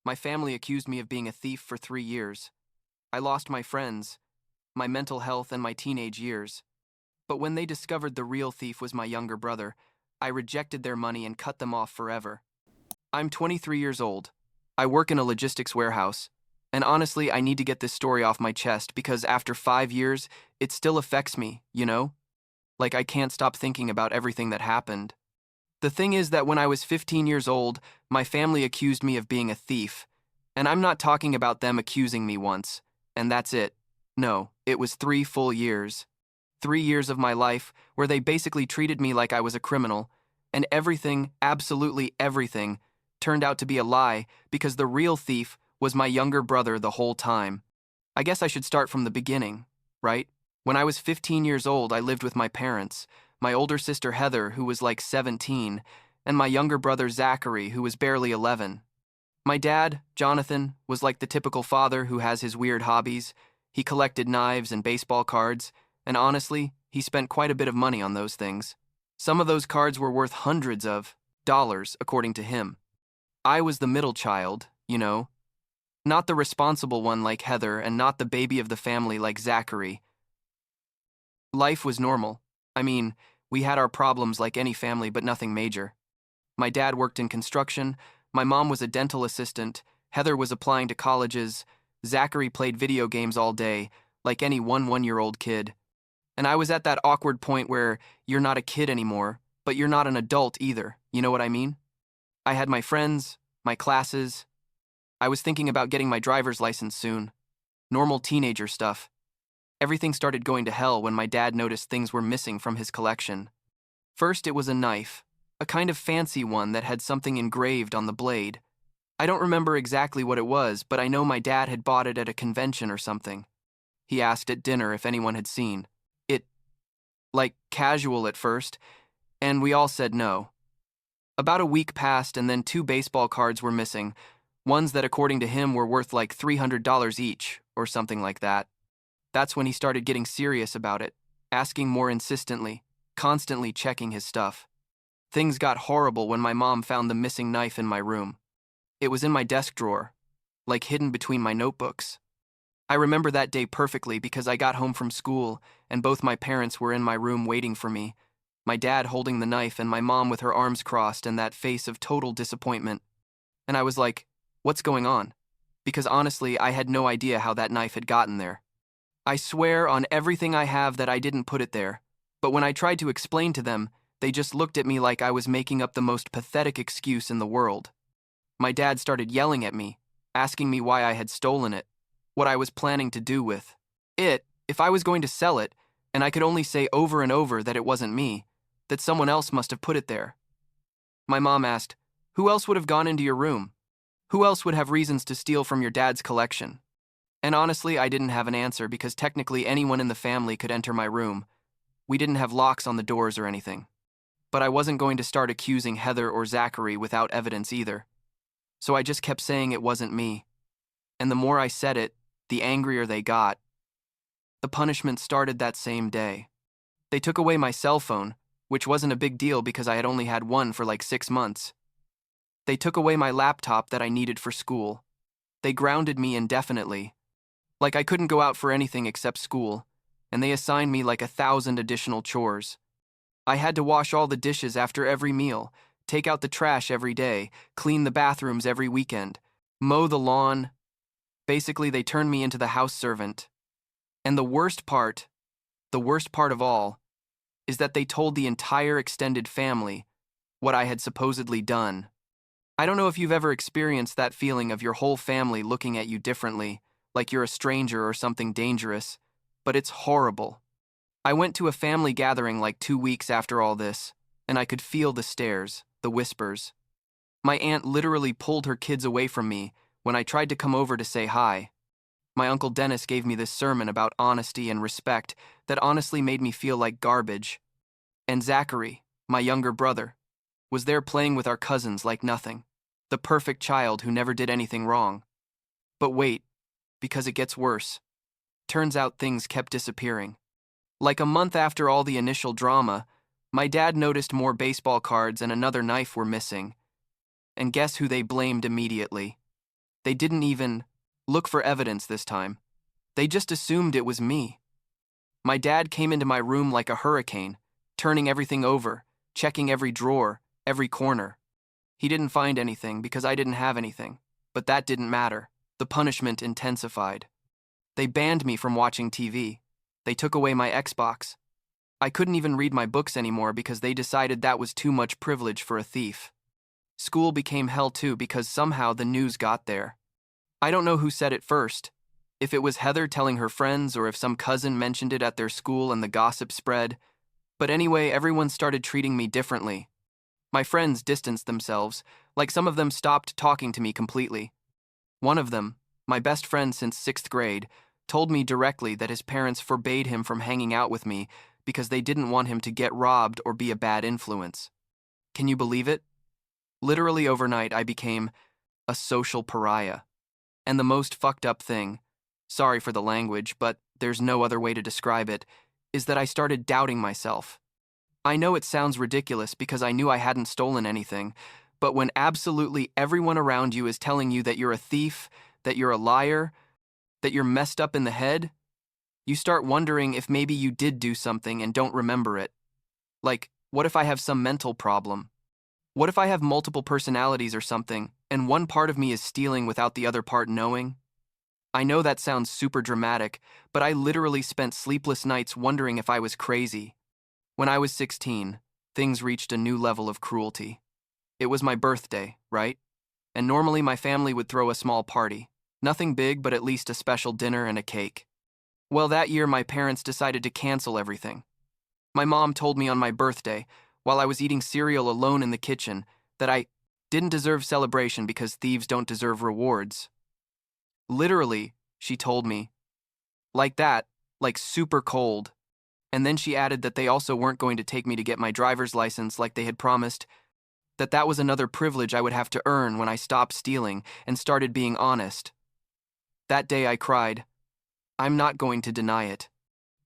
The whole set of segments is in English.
My family accused me of being a thief for 3 years. I lost my friends, my mental health, and my teenage years. But when they discovered the real thief was my younger brother, I rejected their money and cut them off forever. I'm 23 years old. I work in a logistics warehouse. And honestly, I need to get this story off my chest because after 5 years, it still affects me, you know? Like I can't stop thinking about everything that happened. The thing is that when I was 15 years old, my family accused me of being a thief. And I'm not talking about them accusing me once, and that's it. No, it was 3 full years. 3 years of my life where they basically treated me like I was a criminal, and everything, absolutely everything, turned out to be a lie because the real thief was my younger brother the whole time. I guess I should start from the beginning, right? When I was 15 years old, I lived with my parents, my older sister Heather, who was like 17, and my younger brother Zachary, who was barely 11. My dad, Jonathan, was like the typical father who has his weird hobbies. He collected knives and baseball cards, and honestly, he spent quite a bit of money on those things. Some of those cards were worth hundreds of dollars, according to him. I was the middle child, you know. Not the responsible one like Heather, and not the baby of the family like Zachary. Life was normal. I mean, we had our problems like any family, but nothing major. My dad worked in construction, my mom was a dental assistant, Heather was applying to colleges, Zachary played video games all day, like any one-year-old kid. And I was at that awkward point where you're not a kid anymore, but you're not an adult either, you know what I mean? I had my friends, my classes. I was thinking about getting my driver's license soon. Normal teenager stuff. Everything started going to hell when my dad noticed things were missing from his collection. First, it was a knife, a kind of fancy one that had something engraved on the blade. I don't remember exactly what it was, but I know my dad had bought it at a convention or something. He asked at dinner if anyone had seen it, like casual at first, and we all said no. About a week passed and then 2 baseball cards were missing, ones that according to him were worth like $300 each, or something like that. That's when he started getting serious about it, asking more insistently, constantly checking his stuff. Things got horrible when my mom found the missing knife in my room. It was in my desk drawer, like hidden between my notebooks. I remember that day perfectly because I got home from school and both my parents were in my room waiting for me, my dad holding the knife and my mom with her arms crossed and that face of total disappointment. And I was like, what's going on? Because honestly, I had no idea how that knife had gotten there. I swear on everything I have that I didn't put it there, but when I tried to explain to them, they just looked at me like I was making up the most pathetic excuse in the world. My dad started yelling at me, asking me why I had stolen it, what I was planning to do with it, if I was going to sell it, and I could only say over and over that it wasn't me, that someone else must have put it there. My mom asked, "Who else would have gone into your room? Who else would have reasons to steal from your dad's collection?" And honestly, I didn't have an answer because technically anyone in the family could enter my room. We didn't have locks on the doors or anything. But I wasn't going to start accusing Heather or Zachary without evidence either. So I just kept saying it wasn't me. And the more I said it, the angrier they got. The punishment started that same day. They took away my cell phone, which wasn't a big deal because I had only had one for like 6 months. They took away my laptop that I needed for school. They grounded me indefinitely. Like I couldn't go out for anything except school, and they assigned me like 1,000 additional chores. I had to wash all the dishes after every meal, take out the trash every day, clean the bathrooms every weekend, mow the lawn. Basically, they turned me into the house servant. And the worst part of all, is that they told the entire extended family what I had supposedly done. I don't know if you've ever experienced that feeling of your whole family looking at you differently, like you're a stranger or something dangerous, but it's horrible. I went to a family gathering like 2 weeks after all this, and I could feel the stares, the whispers. My aunt literally pulled her kids away from me when I tried to come over to say hi. My Uncle Dennis gave me this sermon about honesty and respect that honestly made me feel like garbage. And Zachary, my younger brother, was there playing with our cousins like nothing, the perfect child who never did anything wrong. But wait, because it gets worse. Turns out things kept disappearing. Like a month after all the initial drama, my dad noticed more baseball cards and another knife were missing. And guess who they blamed immediately? They didn't even look for evidence this time. They just assumed it was me. My dad came into my room like a hurricane, turning everything over, checking every drawer, every corner. He didn't find anything because I didn't have anything, but that didn't matter. The punishment intensified. They banned me from watching TV. They took away my Xbox. I couldn't even read my books anymore because they decided that was too much privilege for a thief. School became hell too because somehow the news got there. I don't know who said it first, if it was Heather telling her friends or if some cousin mentioned it at their school and the gossip spread, but anyway, everyone started treating me differently. My friends distanced themselves, like some of them stopped talking to me completely. One of them, my best friend since 6th grade, told me directly that his parents forbade him from hanging out with me because they didn't want him to get robbed or be a bad influence. Can you believe it? Literally overnight, I became a social pariah. And the most fucked up thing, sorry for the language, but there's no other way to describe it, is that I started doubting myself. I know it sounds ridiculous because I knew I hadn't stolen anything, but when absolutely everyone around you is telling you that you're a thief, that you're a liar, that you're messed up in the head, you start wondering if maybe you did do something and don't remember it. Like, what if I have some mental problem? What if I have multiple personalities or something, and one part of me is stealing without the other part knowing? I know that sounds super dramatic, but I literally spent sleepless nights wondering if I was crazy. When I was 16, things reached a new level of cruelty. It was my birthday, right? And normally my family would throw a small party. Nothing big, but at least a special dinner and a cake. Well, that year my parents decided to cancel everything. My mom told me on my birthday, while I was eating cereal alone in the kitchen, that I didn't deserve celebration because thieves don't deserve rewards. Literally, she told me. Like that, like super cold. And then she added that they also weren't going to take me to get my driver's license like they had promised, that was another privilege I would have to earn when I stopped stealing and started being honest. That day I cried. I'm not going to deny it.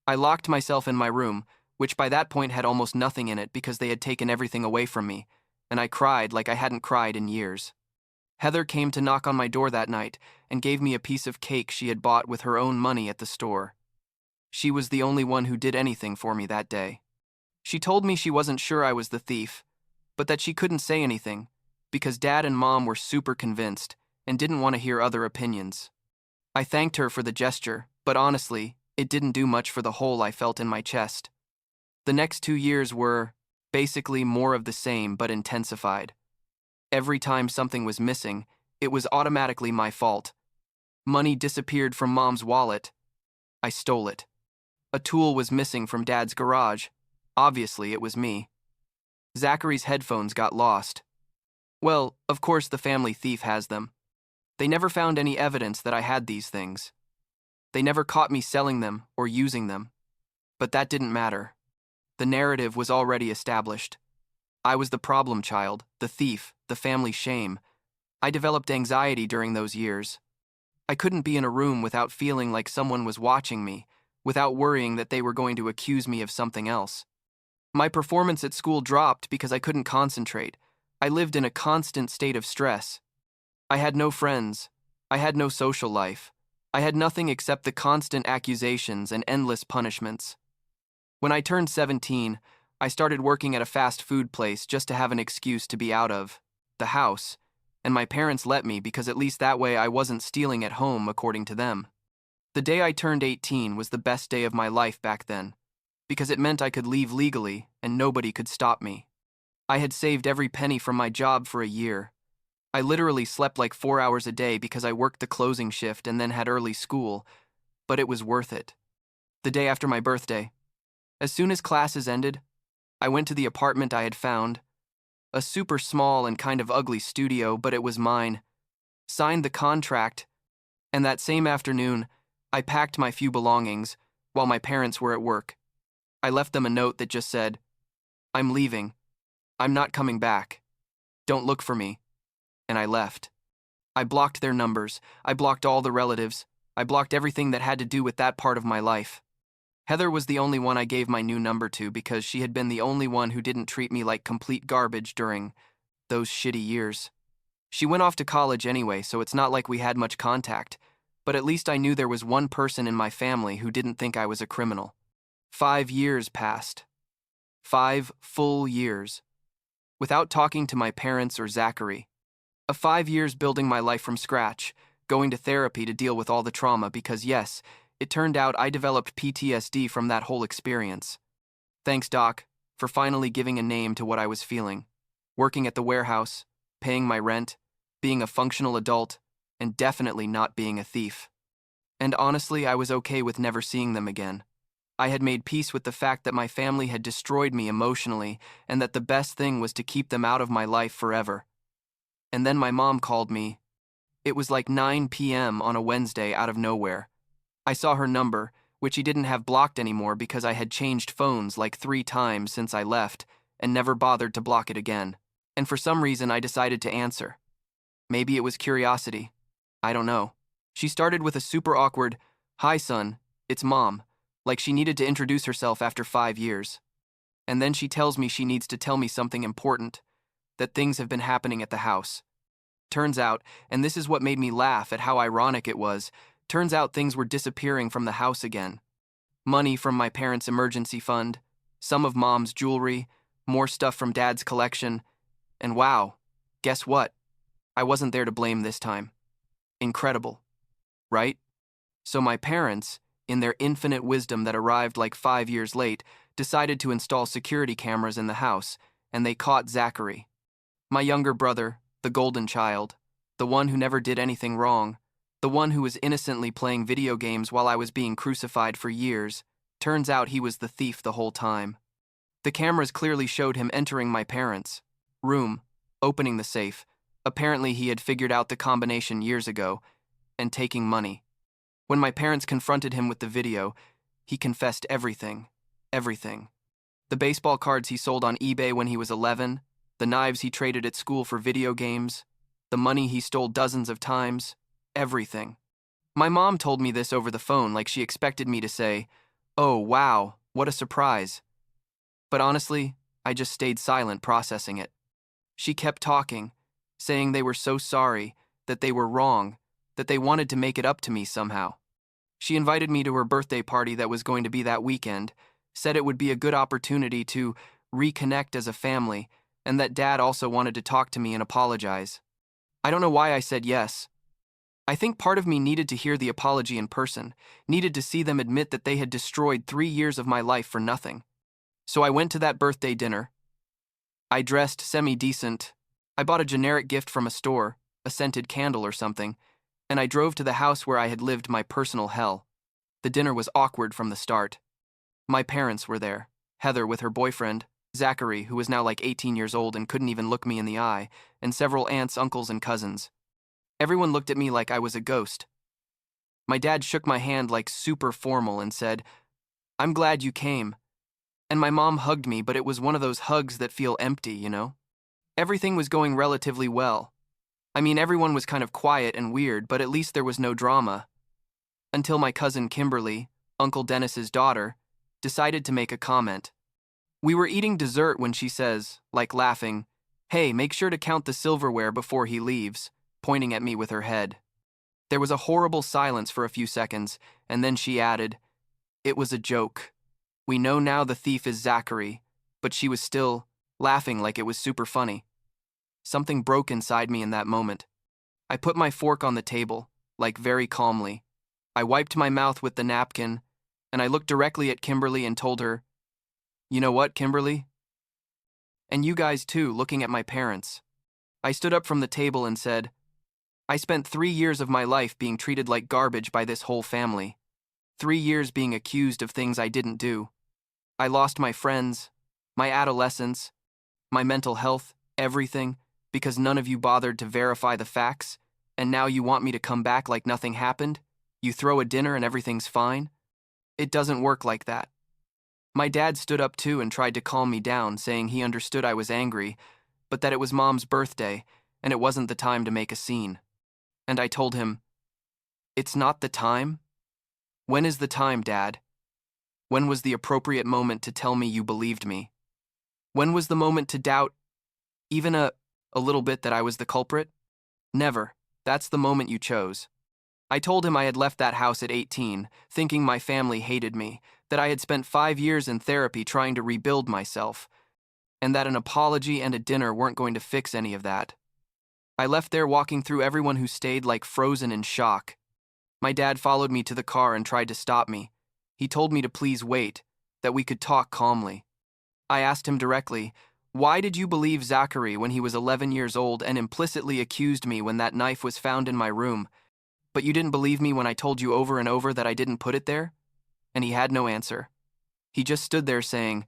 I locked myself in my room, which by that point had almost nothing in it because they had taken everything away from me, and I cried like I hadn't cried in years. Heather came to knock on my door that night and gave me a piece of cake she had bought with her own money at the store. She was the only one who did anything for me that day. She told me she wasn't sure I was the thief, but that she couldn't say anything because Dad and Mom were super convinced and didn't want to hear other opinions. I thanked her for the gesture, but honestly, it didn't do much for the hole I felt in my chest. The next 2 years were, basically, more of the same but intensified. Every time something was missing, it was automatically my fault. Money disappeared from Mom's wallet. I stole it. A tool was missing from Dad's garage. Obviously, it was me. Zachary's headphones got lost. Well, of course the family thief has them. They never found any evidence that I had these things. They never caught me selling them or using them. But that didn't matter. The narrative was already established. I was the problem child, the thief, the family shame. I developed anxiety during those years. I couldn't be in a room without feeling like someone was watching me, without worrying that they were going to accuse me of something else. My performance at school dropped because I couldn't concentrate. I lived in a constant state of stress. I had no friends. I had no social life. I had nothing except the constant accusations and endless punishments. When I turned 17, I started working at a fast food place just to have an excuse to be out of the house, and my parents let me because at least that way I wasn't stealing at home according to them. The day I turned 18 was the best day of my life back then, because it meant I could leave legally and nobody could stop me. I had saved every penny from my job for a year. I literally slept like 4 hours a day because I worked the closing shift and then had early school, but it was worth it. The day after my birthday, as soon as classes ended, I went to the apartment I had found, a super small and kind of ugly studio, but it was mine, signed the contract, and that same afternoon, I packed my few belongings while my parents were at work. I left them a note that just said, "I'm leaving. I'm not coming back. Don't look for me." And I left. I blocked their numbers. I blocked all the relatives. I blocked everything that had to do with that part of my life. Heather was the only one I gave my new number to because she had been the only one who didn't treat me like complete garbage during those shitty years. She went off to college anyway, so it's not like we had much contact, but at least I knew there was one person in my family who didn't think I was a criminal. 5 years passed. 5 full years. Without talking to my parents or Zachary. 5 years building my life from scratch, going to therapy to deal with all the trauma because, yes, it turned out I developed PTSD from that whole experience. Thanks, Doc, for finally giving a name to what I was feeling. Working at the warehouse, paying my rent, being a functional adult, and definitely not being a thief. And honestly, I was okay with never seeing them again. I had made peace with the fact that my family had destroyed me emotionally and that the best thing was to keep them out of my life forever. And then my mom called me. It was like 9 p.m. on a Wednesday out of nowhere. I saw her number, which she didn't have blocked anymore because I had changed phones like 3 times since I left and never bothered to block it again. And for some reason, I decided to answer. Maybe it was curiosity. I don't know. She started with a super awkward, "Hi, son, it's Mom," like she needed to introduce herself after 5 years. And then she tells me she needs to tell me something important, that things have been happening at the house. Turns out, and this is what made me laugh at how ironic it was, turns out things were disappearing from the house again. Money from my parents' emergency fund, some of Mom's jewelry, more stuff from Dad's collection, and wow, guess what? I wasn't there to blame this time. Incredible, right? So my parents, in their infinite wisdom that arrived like 5 years late, decided to install security cameras in the house, and they caught Zachary. My younger brother, the golden child, the one who never did anything wrong, the one who was innocently playing video games while I was being crucified for years, turns out he was the thief the whole time. The cameras clearly showed him entering my parents' room, opening the safe. Apparently he had figured out the combination years ago, and taking money. When my parents confronted him with the video, he confessed everything. Everything. The baseball cards he sold on eBay when he was 11, the knives he traded at school for video games, the money he stole dozens of times, everything. My mom told me this over the phone like she expected me to say, "Oh, wow, what a surprise." But honestly, I just stayed silent processing it. She kept talking, saying they were so sorry, that they were wrong, that they wanted to make it up to me somehow. She invited me to her birthday party that was going to be that weekend, said it would be a good opportunity to reconnect as a family, and that Dad also wanted to talk to me and apologize. I don't know why I said yes. I think part of me needed to hear the apology in person, needed to see them admit that they had destroyed 3 years of my life for nothing. So I went to that birthday dinner. I dressed semi-decent. I bought a generic gift from a store, a scented candle or something, and I drove to the house where I had lived my personal hell. The dinner was awkward from the start. My parents were there, Heather with her boyfriend, Zachary, who was now like 18 years old and couldn't even look me in the eye, and several aunts, uncles, and cousins. Everyone looked at me like I was a ghost. My dad shook my hand like super formal and said, "I'm glad you came." And my mom hugged me, but it was one of those hugs that feel empty, you know? Everything was going relatively well. I mean, everyone was kind of quiet and weird, but at least there was no drama. Until my cousin Kimberly, Uncle Dennis's daughter, decided to make a comment. We were eating dessert when she says, like laughing, "Hey, make sure to count the silverware before he leaves," pointing at me with her head. There was a horrible silence for a few seconds, and then she added, "It was a joke. We know now the thief is Zachary," but she was still laughing like it was super funny. Something broke inside me in that moment. I put my fork on the table, like very calmly. I wiped my mouth with the napkin, and I looked directly at Kimberly and told her, "You know what, Kimberly? And you guys too," looking at my parents. I stood up from the table and said, "I spent 3 years of my life being treated like garbage by this whole family. 3 years being accused of things I didn't do. I lost my friends, my adolescence, my mental health, everything, because none of you bothered to verify the facts, and now you want me to come back like nothing happened? You throw a dinner and everything's fine? It doesn't work like that." My dad stood up too and tried to calm me down, saying he understood I was angry, but that it was Mom's birthday, and it wasn't the time to make a scene. And I told him, "It's not the time? When is the time, Dad? When was the appropriate moment to tell me you believed me? When was the moment to doubt, even a little bit, that I was the culprit?" Never. That's the moment you chose. I told him I had left that house at 18, thinking my family hated me, that I had spent 5 years in therapy trying to rebuild myself, and that an apology and a dinner weren't going to fix any of that. I left there walking through everyone who stayed like frozen in shock. My dad followed me to the car and tried to stop me. He told me to please wait, that we could talk calmly. I asked him directly, "Why did you believe Zachary when he was 11 years old and implicitly accused me when that knife was found in my room, but you didn't believe me when I told you over and over that I didn't put it there?" And he had no answer. He just stood there saying,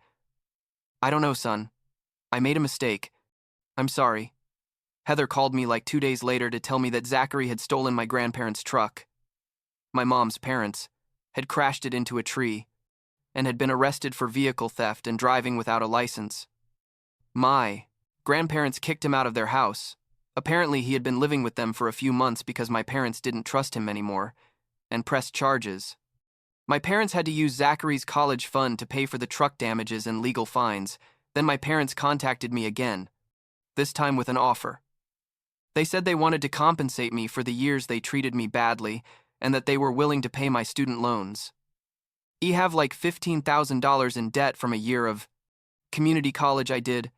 "I don't know, son. I made a mistake. I'm sorry." Heather called me like 2 days later to tell me that Zachary had stolen my grandparents' truck. My mom's parents had crashed it into a tree and had been arrested for vehicle theft and driving without a license. My grandparents kicked him out of their house. Apparently, he had been living with them for a few months because my parents didn't trust him anymore and pressed charges. My parents had to use Zachary's college fund to pay for the truck damages and legal fines. Then my parents contacted me again, this time with an offer. They said they wanted to compensate me for the years they treated me badly and that they were willing to pay my student loans. I have like $15,000 in debt from a year of community college I did,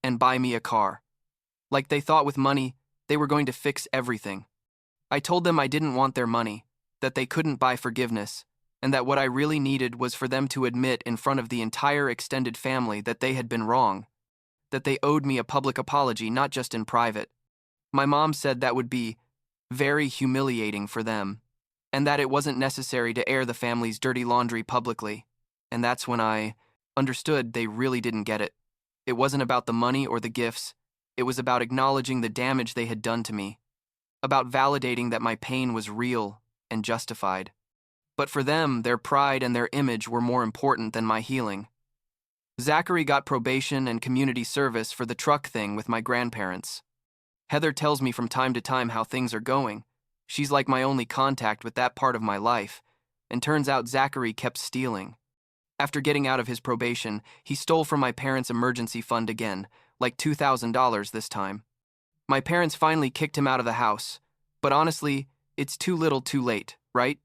and buy me a car. Like they thought with money, they were going to fix everything. I told them I didn't want their money, that they couldn't buy forgiveness, and that what I really needed was for them to admit in front of the entire extended family that they had been wrong, that they owed me a public apology, not just in private. My mom said that would be very humiliating for them, and that it wasn't necessary to air the family's dirty laundry publicly. And that's when I understood they really didn't get it. It wasn't about the money or the gifts. It was about acknowledging the damage they had done to me, about validating that my pain was real and justified. But for them, their pride and their image were more important than my healing. Zachary got probation and community service for the truck thing with my grandparents. Heather tells me from time to time how things are going. She's like my only contact with that part of my life, and turns out Zachary kept stealing. After getting out of his probation, he stole from my parents' emergency fund again, like $2,000 this time. My parents finally kicked him out of the house, but honestly, it's too little too late, right?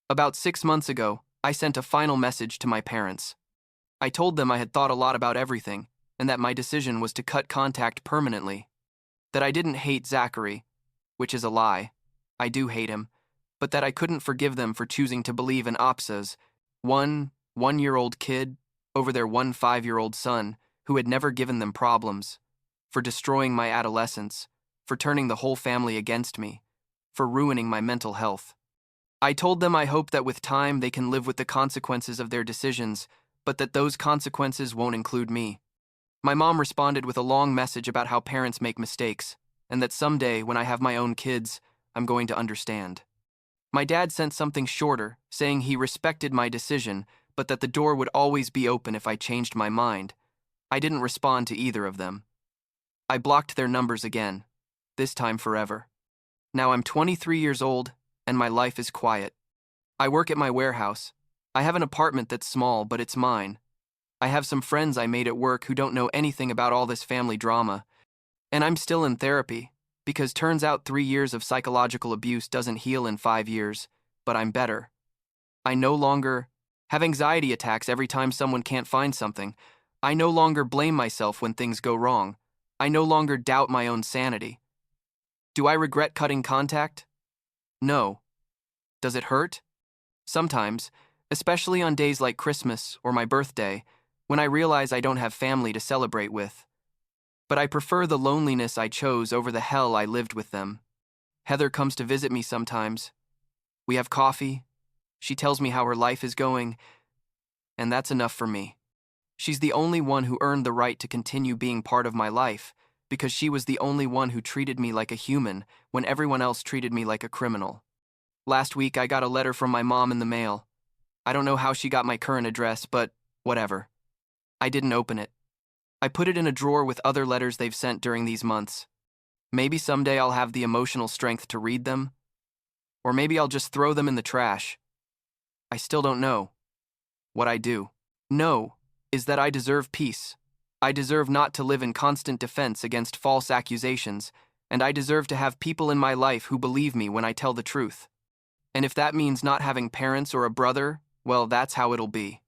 About 6 months ago, I sent a final message to my parents. I told them I had thought a lot about everything, and that my decision was to cut contact permanently. That I didn't hate Zachary, which is a lie. I do hate him, but that I couldn't forgive them for choosing to believe in Opsa's one-year-old kid over their 5-year-old son who had never given them problems, for destroying my adolescence, for turning the whole family against me, for ruining my mental health. I told them I hope that with time they can live with the consequences of their decisions, but that those consequences won't include me. My mom responded with a long message about how parents make mistakes, and that someday, when I have my own kids, I'm going to understand. My dad sent something shorter, saying he respected my decision, but that the door would always be open if I changed my mind. I didn't respond to either of them. I blocked their numbers again, this time forever. Now I'm 23 years old, and my life is quiet. I work at my warehouse. I have an apartment that's small, but it's mine. I have some friends I made at work who don't know anything about all this family drama. And I'm still in therapy, because turns out 3 years of psychological abuse doesn't heal in 5 years, but I'm better. I no longer have anxiety attacks every time someone can't find something. I no longer blame myself when things go wrong. I no longer doubt my own sanity. Do I regret cutting contact? No. Does it hurt? Sometimes, especially on days like Christmas or my birthday, when I realize I don't have family to celebrate with. But I prefer the loneliness I chose over the hell I lived with them. Heather comes to visit me sometimes. We have coffee. She tells me how her life is going, and that's enough for me. She's the only one who earned the right to continue being part of my life, because she was the only one who treated me like a human when everyone else treated me like a criminal. Last week, I got a letter from my mom in the mail. I don't know how she got my current address, but whatever. I didn't open it. I put it in a drawer with other letters they've sent during these months. Maybe someday I'll have the emotional strength to read them, or maybe I'll just throw them in the trash. I still don't know. What I do know is that I deserve peace. I deserve not to live in constant defense against false accusations, and I deserve to have people in my life who believe me when I tell the truth. And if that means not having parents or a brother, well, that's how it'll be.